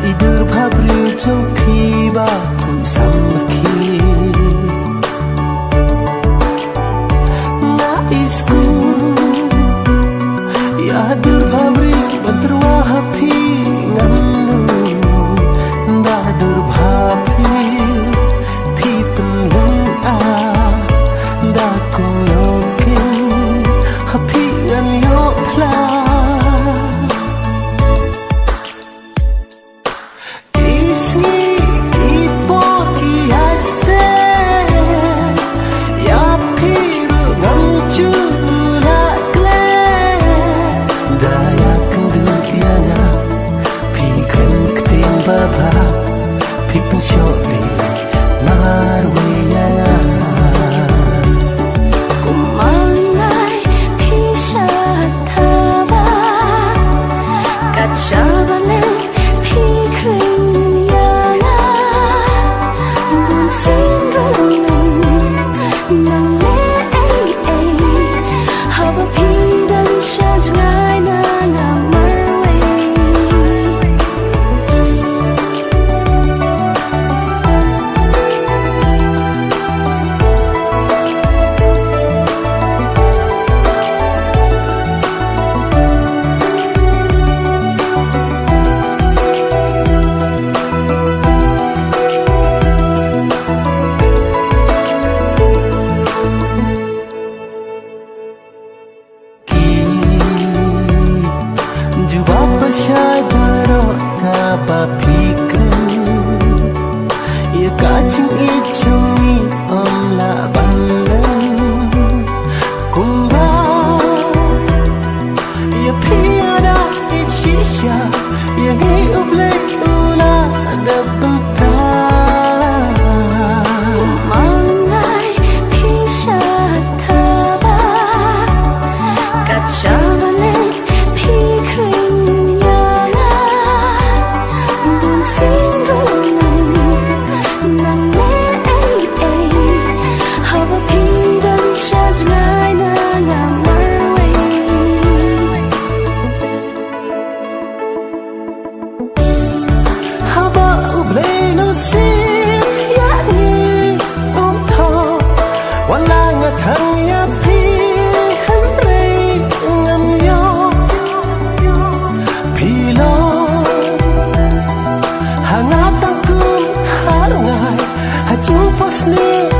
idur phabri chung phiba phu samki na isku ya dur phabri bantrwa hafi ngamnu da dur phabri phi penlung a da kun lokin hafi ngan yo pla Baba, people show me Marwaya. Kumanai pisha thaba, kachabale pikrin yana, bun sinrung nang le haba pidan shajngai na marway. Shai barota ba fikrin ya kacing ichungi amla bangan kumba ya piada ichisha ya ngi uble ula da benta kumanai pisha thaba kachabale pikrin Hangatan kun harungai hajung posning